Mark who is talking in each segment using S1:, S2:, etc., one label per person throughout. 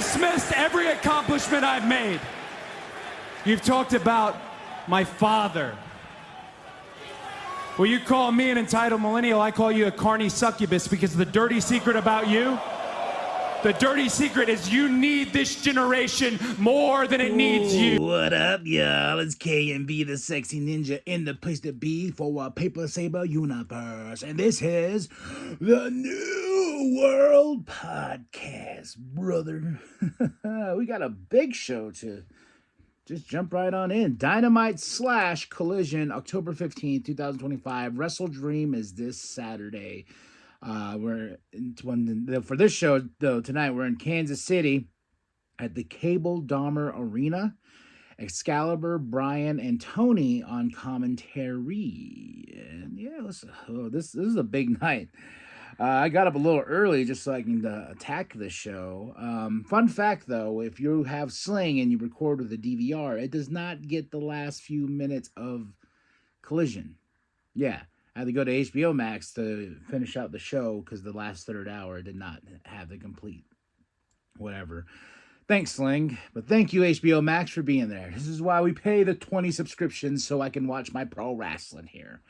S1: dismissed every accomplishment I've made. You've talked about my father. Well, you call me an entitled millennial, I call you a carny succubus, because the dirty secret about you, the dirty secret is you need this generation more than it needs you.
S2: What up, y'all? It's KMV, the sexy ninja, in the place to be for a Paper Saber universe. And this is the New World Podcast, brother. We got a big show to just jump right on in. Dynamite / Collision, October 15th, 2025. Wrestle Dream is this Saturday. For this show, though, tonight we're in Kansas City at the Cable Dahmer Arena. Excalibur, Brian, and Tony on commentary. And yeah, this is a big night. I got up a little early just so I can attack the show. Fun fact, though, if you have Sling and you record with a DVR, it does not get the last few minutes of Collision. Yeah, I had to go to HBO Max to finish out the show because the last third hour did not have the complete whatever. Thanks, Sling. But thank you, HBO Max, for being there. This is why we pay the 20 subscriptions so I can watch my pro wrestling here.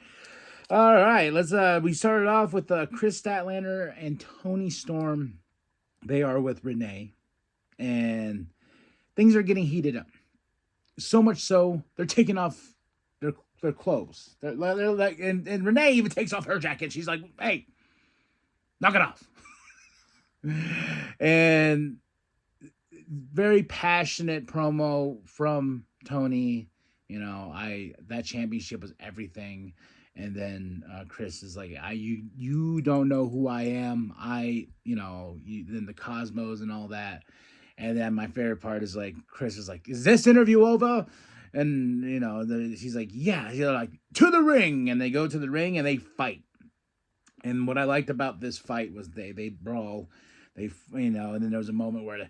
S2: All right, we started off with Chris Statlander and Tony Storm. They are with Renee, and things are getting heated up. So much so, they're taking off their clothes. They're like, and Renee even takes off her jacket. She's like, "Hey, knock it off." And very passionate promo from Tony. You know, that championship was everything. And then Chris is like, you don't know who I am. Then the Cosmos and all that. And then my favorite part is like, Chris is like, is this interview over? And, she's like, yeah. He's like, to the ring. And they go to the ring and they fight. And what I liked about this fight was they brawl. And then there was a moment where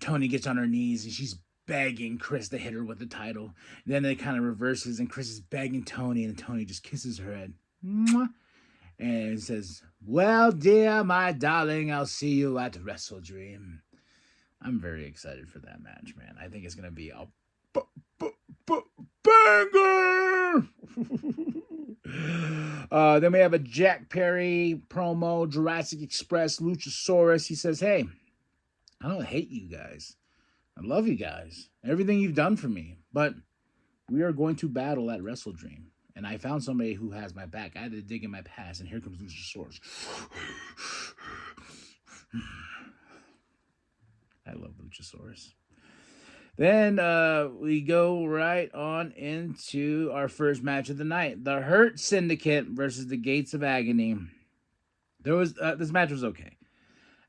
S2: Tony gets on her knees and she's begging Chris to hit her with the title. Then it kind of reverses and Chris is begging Tony and Tony just kisses her head. Mwah. And it says, well, dear, my darling, I'll see you at Wrestle Dream. I'm very excited for that match, man. I think it's going to be a banger! Then we have a Jack Perry promo, Jurassic Express, Luchasaurus. He says, hey, I don't hate you guys. I love you guys, everything you've done for me, but we are going to battle at Wrestle Dream. And I found somebody who has my back. I had to dig in my past, and here comes Luchasaurus. I love Luchasaurus. Then we go right on into our first match of the night. The Hurt Syndicate versus the Gates of Agony. This match was okay.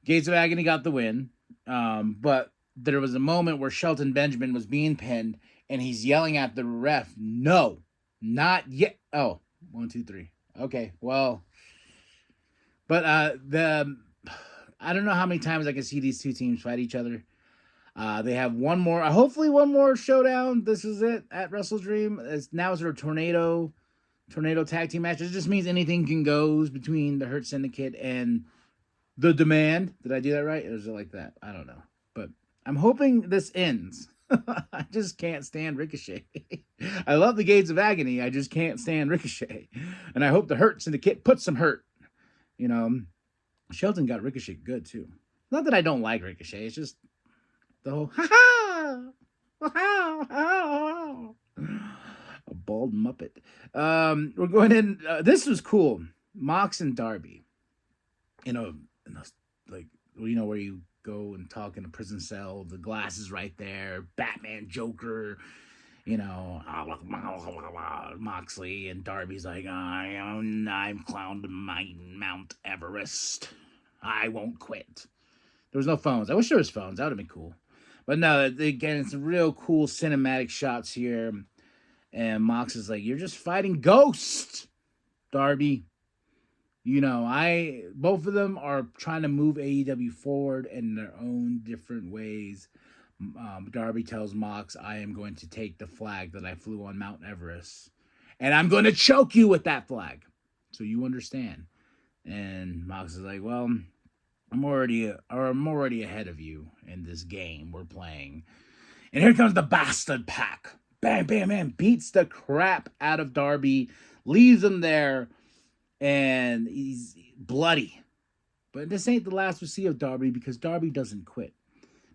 S2: Gates of Agony got the win, but there was a moment where Shelton Benjamin was being pinned, and he's yelling at the ref, no, not yet. Oh, 1, 2, 3. Okay, well, but I don't know how many times I can see these two teams fight each other. They have hopefully one more showdown. This is it at Wrestle Dream. Now it's their tornado tag team match. It just means anything can go between the Hurt Syndicate and the Demand. Did I do that right? Or is it like that? I don't know. But I'm hoping this ends. I just can't stand Ricochet. I love the Gates of Agony. I just can't stand Ricochet. And I hope the Hurt Syndicate puts some hurt. Shelton got Ricochet good, too. Not that I don't like Ricochet. It's just the whole, ha-ha! Ha-ha! A bald Muppet. We're going in. This was cool. Mox and Darby. Where you go and talk in a prison cell, the glass is right there, Batman, Joker, Moxley, and Darby's like, I've climbed Mount Everest. I won't quit. There was no phones. I wish there was phones. That would have been cool. But no, again, it's some real cool cinematic shots here. And Mox is like, you're just fighting ghosts, Darby. Both of them are trying to move AEW forward in their own different ways. Darby tells Mox, I am going to take the flag that I flew on Mount Everest, and I'm going to choke you with that flag. So you understand. And Mox is like, well, I'm already ahead of you in this game we're playing. And here comes the Bastard Pack. Bam, bam, bam. Beats the crap out of Darby. Leaves him there. And he's bloody. But this ain't the last we see of Darby because Darby doesn't quit.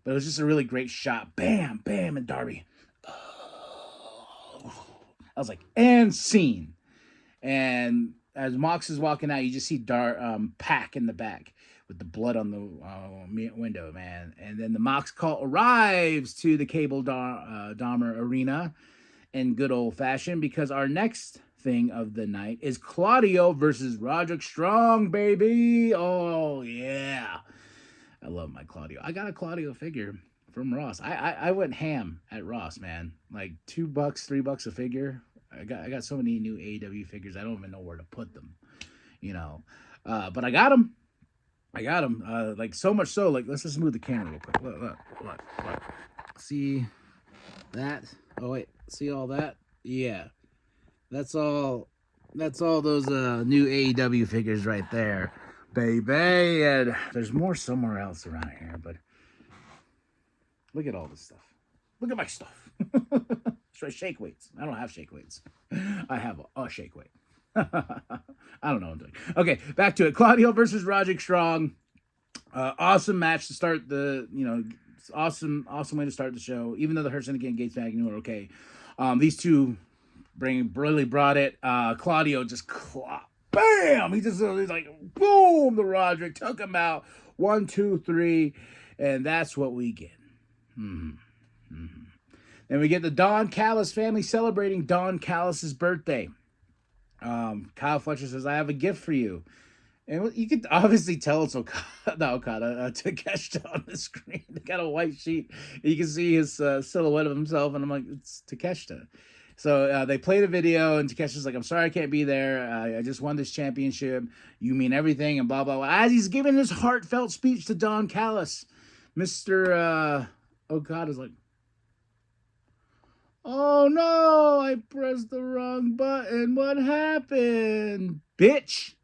S2: But it was just a really great shot. Bam, bam, and Darby. Oh. I was like, and scene. And as Mox is walking out, you just see Pack in the back with the blood on the window, man. And then the Mox call arrives to the Cable Dahmer Arena in good old fashion because our next thing of the night is Claudio versus Roderick Strong, baby. Oh, yeah. I love my Claudio. I got a Claudio figure from Ross. I went ham at Ross, man. Like $2, $3 a figure. I got so many new AEW figures. I don't even know where to put them, you know. But I got them. Like so much so. Like let's just move the camera real quick. Look. See that? Oh wait, see all that? Yeah, that's all. That's all those new AEW figures right there, baby. And there's more somewhere else around here, but look at all this stuff. Look at my stuff. Shake weights. I don't have shake weights. I have a shake weight. I don't know what I'm doing. Okay, back to it. Claudio versus Roderick Strong. Awesome match to start the, awesome way to start the show. Even though the Hurt Syndicate and Gates Back were okay. These two really brought it. Claudio just bam! He's like, boom! The Roderick took him out. 1, 2, 3. And that's what we get. Then we get the Don Callis family celebrating Don Callis' birthday. Kyle Fletcher says, I have a gift for you. And you can obviously tell it's Takeshita on the screen. They got a white sheet. You can see his silhouette of himself, and I'm like, it's Takeshita. So they play the video, and Takeshita's like, I'm sorry I can't be there. I just won this championship. You mean everything, and blah, blah, blah. As he's giving his heartfelt speech to Don Callis, Mr. Okada is like, oh no, I pressed the wrong button. What happened? Bitch.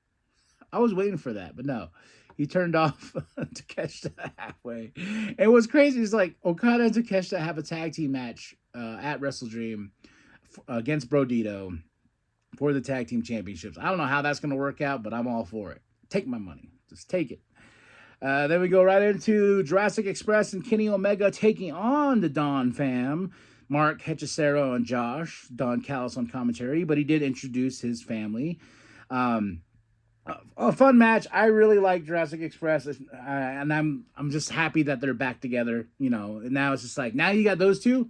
S2: I was waiting for that, but no. He turned off Takeshita halfway. And what's crazy is like Okada and Takeshita have a tag team match at WrestleDream against Brodito for the tag team championships. I don't know how that's going to work out, but I'm all for it. Take my money. Just take it. Then we go right into Jurassic Express and Kenny Omega taking on the Don fam. Mark Hechicero and Josh, Don Callis on commentary, but he did introduce his family. A fun match. I really like Jurassic Express, and I'm just happy that they're back together. And now it's just like, now you got those two.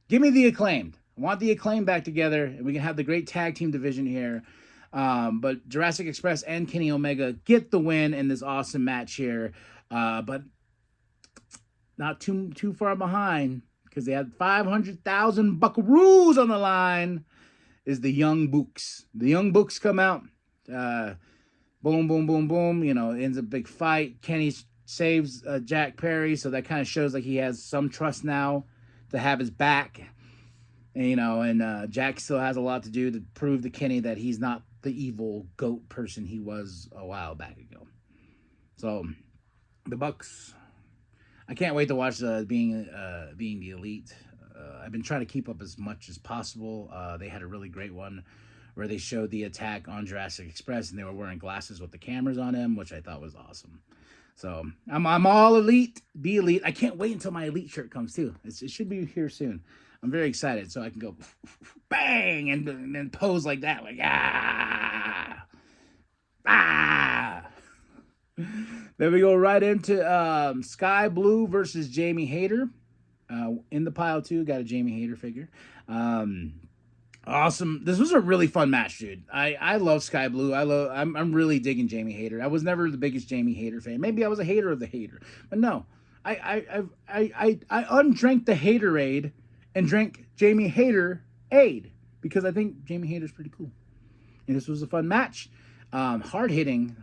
S2: Give me the Acclaimed. I want the Acclaimed back together, and we can have the great tag team division here. But Jurassic Express and Kenny Omega get the win in this awesome match here, but not too far behind. Because they had 500,000 buckaroos on the line, is the Young Bucks. The Young Bucks come out. Boom, boom, boom, boom. Ends a big fight. Kenny saves Jack Perry, so that kind of shows like he has some trust now to have his back. And Jack still has a lot to do to prove to Kenny that he's not the evil goat person he was a while back ago. So, the Bucks... I can't wait to watch being the Elite. I've been trying to keep up as much as possible. They had a really great one where they showed the attack on Jurassic Express, and they were wearing glasses with the cameras on them, which I thought was awesome. So I'm all Elite. Be Elite. I can't wait until my Elite shirt comes too. It should be here soon. I'm very excited, so I can go bang and then pose like that, like ah. Then we go right into Sky Blue versus Jamie Hayter. In the pile, too. Got a Jamie Hayter figure. Awesome. This was a really fun match, dude. I love Sky Blue. I'm really digging Jamie Hayter. I was never the biggest Jamie Hayter fan. Maybe I was a hater of the hater. But no. I undrank the Haterade and drank Jamie Hayter Aid. Because I think Jamie Hayter's pretty cool. And this was a fun match. Hard hitting.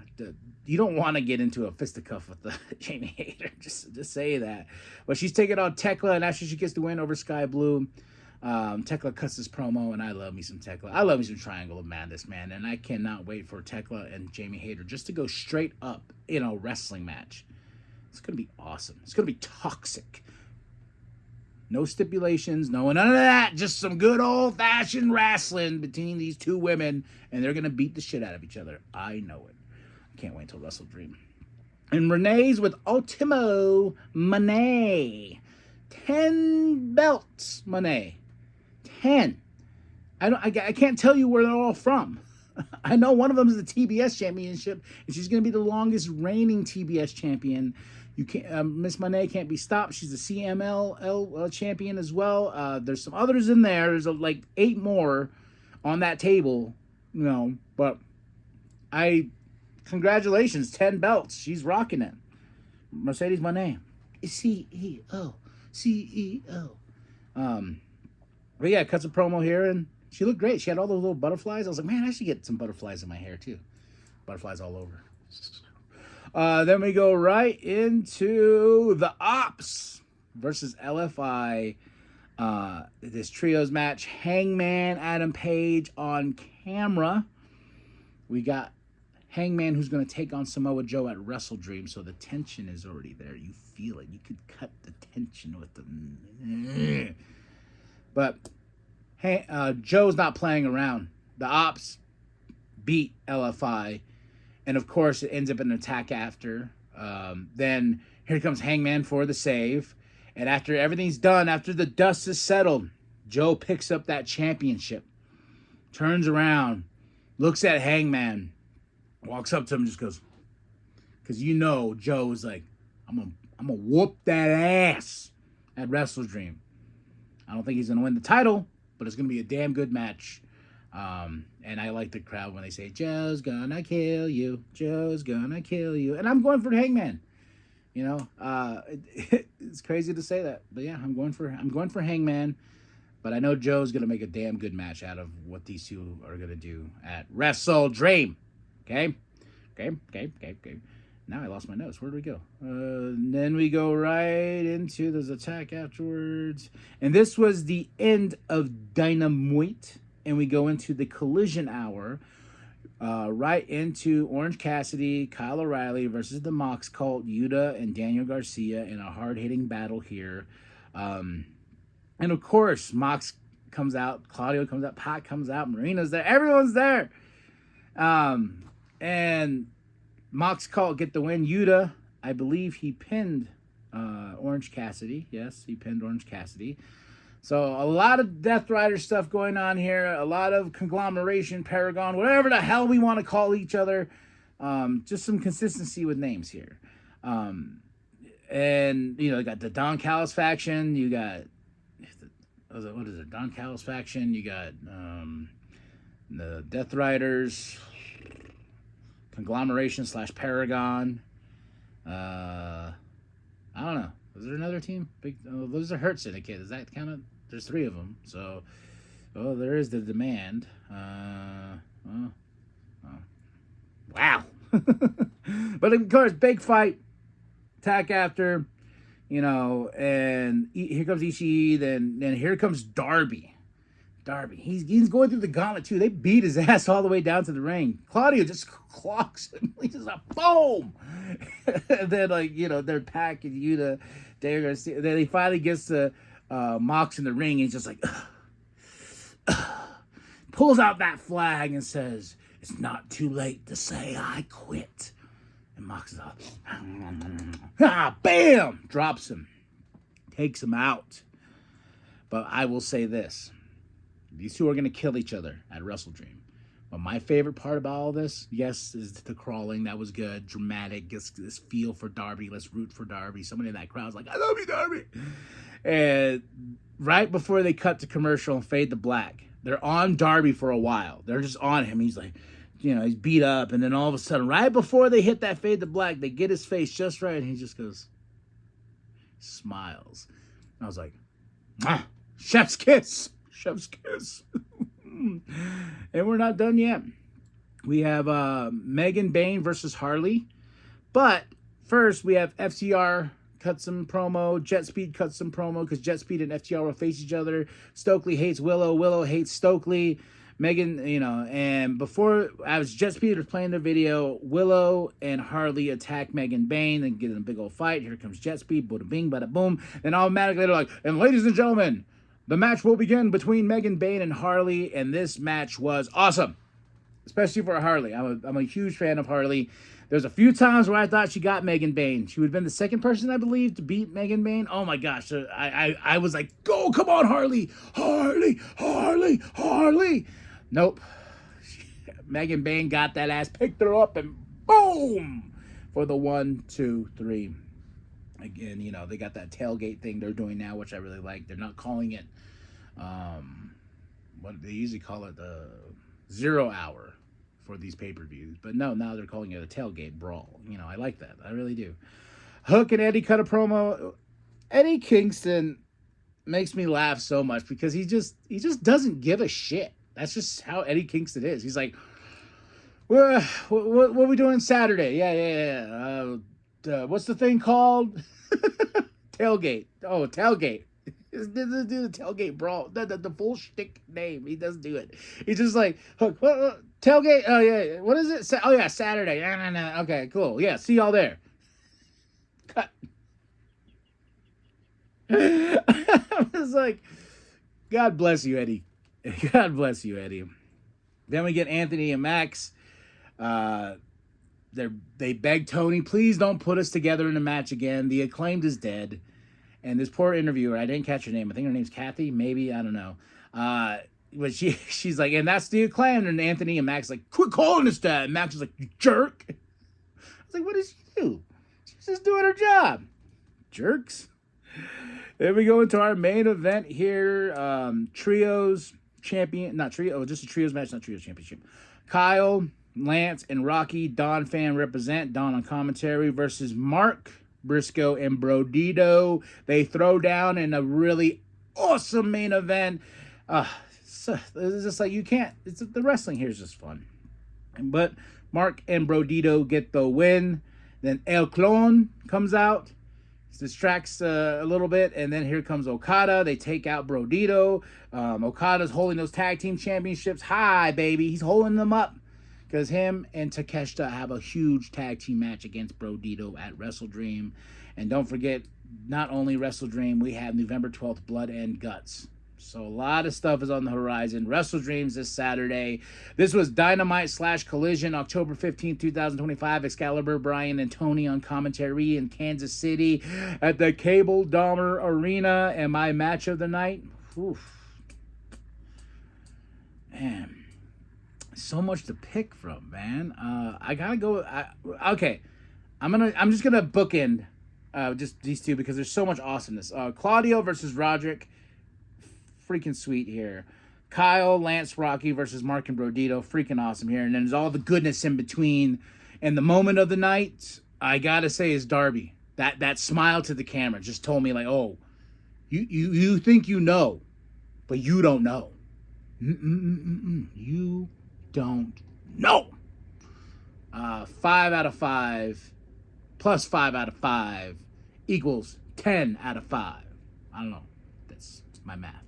S2: You don't want to get into a fisticuff with the Jamie Hayter. Just say that. But she's taking on Tekla, and after she gets the win over Sky Blue, Tekla cuts this promo, and I love me some Tekla. I love me some Triangle of Madness, man, and I cannot wait for Tekla and Jamie Hayter just to go straight up in a wrestling match. It's going to be awesome. It's going to be toxic. No stipulations, none of that. Just some good old-fashioned wrestling between these two women, and they're going to beat the shit out of each other. I know it. I can't wait until Wrestle Dream. And Renee's with Ultimo Monet. 10 belts, Monet. 10. I can't tell you where they're all from. I know one of them is the TBS championship, and she's going to be the longest reigning TBS champion. You can't, Miss Monet can't be stopped. She's a CMLL champion as well. There's some others in there. There's like 8 more on that table, But congratulations, 10 belts. She's rocking it. Mercedes Monet, CEO. But yeah, cuts a promo here, and she looked great. She had all those little butterflies. I was like, man, I should get some butterflies in my hair too. Butterflies all over. Then we go right into the Ops versus LFI. This trios match. Hangman, Adam Page on camera. We got Hangman who's going to take on Samoa Joe at Wrestle Dream. So the tension is already there. You feel it. You could cut the tension with the... But Joe's not playing around. The Ops beat LFI. And, of course, it ends up in an attack after. Then here comes Hangman for the save. And after everything's done, after the dust is settled, Joe picks up that championship. Turns around. Looks at Hangman. Walks up to him and just goes... Because Joe is like, I'm gonna whoop that ass at Wrestle Dream. I don't think he's going to win the title, but it's going to be a damn good match. And I like the crowd when they say, Joe's gonna kill you. Joe's gonna kill you. And I'm going for Hangman. It's crazy to say that. But yeah, I'm going for Hangman. But I know Joe's going to make a damn good match out of what these two are going to do at Wrestle Dream. Okay. Now I lost my notes. Where do we go? Then we go right into this attack afterwards. And this was the end of Dynamite. And we go into the Collision Hour. Right into Orange Cassidy, Kyle O'Reilly versus the Mox Cult, Yuta and Daniel Garcia in a hard-hitting battle here. And of course, Mox comes out, Claudio comes out, Pat comes out, Marina's there. Everyone's there. And... Mox Cult get the win. Yuta, I believe he pinned Orange Cassidy. Yes, he pinned Orange Cassidy. So a lot of Death Rider stuff going on here. A lot of conglomeration, Paragon, whatever the hell we want to call each other. Just some consistency with names here. And, you got the Don Callis faction. You got, what is it? Don Callis faction. You got the Death Riders. Conglomeration / Paragon. I don't know. Is there another team? Those are Hurt Syndicate. Does that count? There's 3 of them. So, there is the Demand. Wow. But of course, big fight. Attack after. And here comes Ishii. Then here comes Darby. He's going through the gauntlet too. They beat his ass all the way down to the ring. Claudio just clocks him. He's just like, boom. And then they're packing Yuta. Then he finally gets to Mox in the ring, and he's just like, pulls out that flag and says, "It's not too late to say I quit." And Mox is like, bam, drops him, takes him out. But I will say this. These two are going to kill each other at Wrestle Dream. But my favorite part about all this, yes, is the crawling. That was good. Dramatic. Gets this feel for Darby. Let's root for Darby. Somebody in that crowd's like, I love you, Darby. And right before they cut to commercial and fade to black, they're on Darby for a while. They're just on him. He's like, he's beat up. And then all of a sudden, right before they hit that fade to black, they get his face just right. And he just goes, smiles. And I was like, chef's kiss. Chef's kiss. And we're not done yet. We have Megan Bain versus Harley. But first, we have FCR cut some promo. Jet Speed cut some promo because Jet Speed and FTR will face each other. Stokely hates Willow. Willow hates Stokely. Megan, you know, and before Jet Speed was playing the video, Willow and Harley attack Megan Bayne and get in a big old fight. Here comes Jet Speed, bada bing, bada boom. Then automatically they're like, and ladies and gentlemen, the match will begin between Megan Bayne and Harley, and this match was awesome, especially for Harley. I'm a huge fan of Harley. There's a few times where I thought she got Megan Bayne. She would have been the second person, I believe, to beat Megan Bayne. Oh my gosh, I was like, go, come on, Harley, Harley, Harley, Harley. Nope. Megan Bayne got that ass, picked her up, and boom! For the 1, 2, 3. Again, you know, they got that tailgate thing they're doing now, which I really like. They're not calling it, what they usually call it, the 0 hour for these pay-per-views. But no, now they're calling it a tailgate brawl. You know, I like that. I really do. Hook and Eddie cut a promo. Eddie Kingston makes me laugh so much because he just doesn't give a shit. That's just how Eddie Kingston is. He's like, well, what are we doing Saturday? Yeah. What's the thing called? Tailgate. Oh, tailgate. He doesn't do the tailgate brawl. The full shtick name. He doesn't do it. He's just like, what, tailgate? Oh, yeah. What is it? Oh, yeah, Saturday. No. Okay, cool. Yeah, see y'all there. Cut. I was like, God bless you, Eddie. God bless you, Eddie. Then we get Anthony and Max. They beg Tony, please don't put us together in a match again. The Acclaimed is dead. And this poor interviewer, I didn't catch her name. I think her name's Kathy, maybe, I don't know. But she's like, and that's the Acclaimed. And Anthony and Max like, quit calling us that. And Max was like, you jerk. I was like, what did she do? She's just doing her job. Jerks. Then we go into our main event here. Trios champion, not trio, just a trios match, not trios championship. Kyle, Lance, and Rocky. Don fan represent. Don on commentary versus Mark Briscoe and Brodito. They throw down in a really awesome main event. So it's just like, you can't. The wrestling here is just fun. But Mark and Brodito get the win. Then El Clone comes out, distracts a little bit, and then here comes Okada. They take out Brodito. Okada's holding those tag team championships high, baby. He's holding them up because him and Takeshita have a huge tag team match against Brodito at Wrestle Dream. And don't forget, not only Wrestle Dream, we have November 12th, Blood and Guts. So a lot of stuff is on the horizon. Wrestle Dreams this Saturday. This was Dynamite / Collision, October 15th, 2025. Excalibur, Brian, and Tony on commentary in Kansas City at the Cable Dahmer Arena. And my match of the night, oof. Man, so much to pick from, man. I gotta go. Okay, I'm just gonna bookend just these two because there's so much awesomeness. Claudio versus Roderick. Freaking sweet here. Kyle, Lance, Rocky versus Mark and Brodito. Freaking awesome here. And then there's all the goodness in between. And the moment of the night, I gotta say, is Darby. That smile to the camera just told me, like, oh, you think you know, but you don't know. You don't know. 5 out of 5 plus 5 out of 5 equals 10 out of 5. I don't know. That's my math.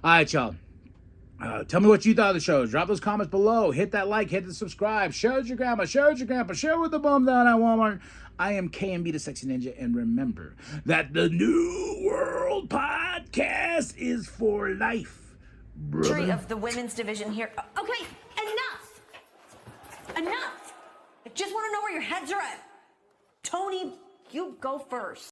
S2: All right, y'all. Tell me what you thought of the show. Drop those comments below. Hit that like. Hit the subscribe. Share with your grandma. Share with your grandpa. Share with the bum down at Walmart. I am KMB, the Sexy Ninja. And remember that the New World Podcast is for life, brother.
S3: Of the women's division here. Okay, enough. Enough. I just want to know where your heads are at. Tony, you go first.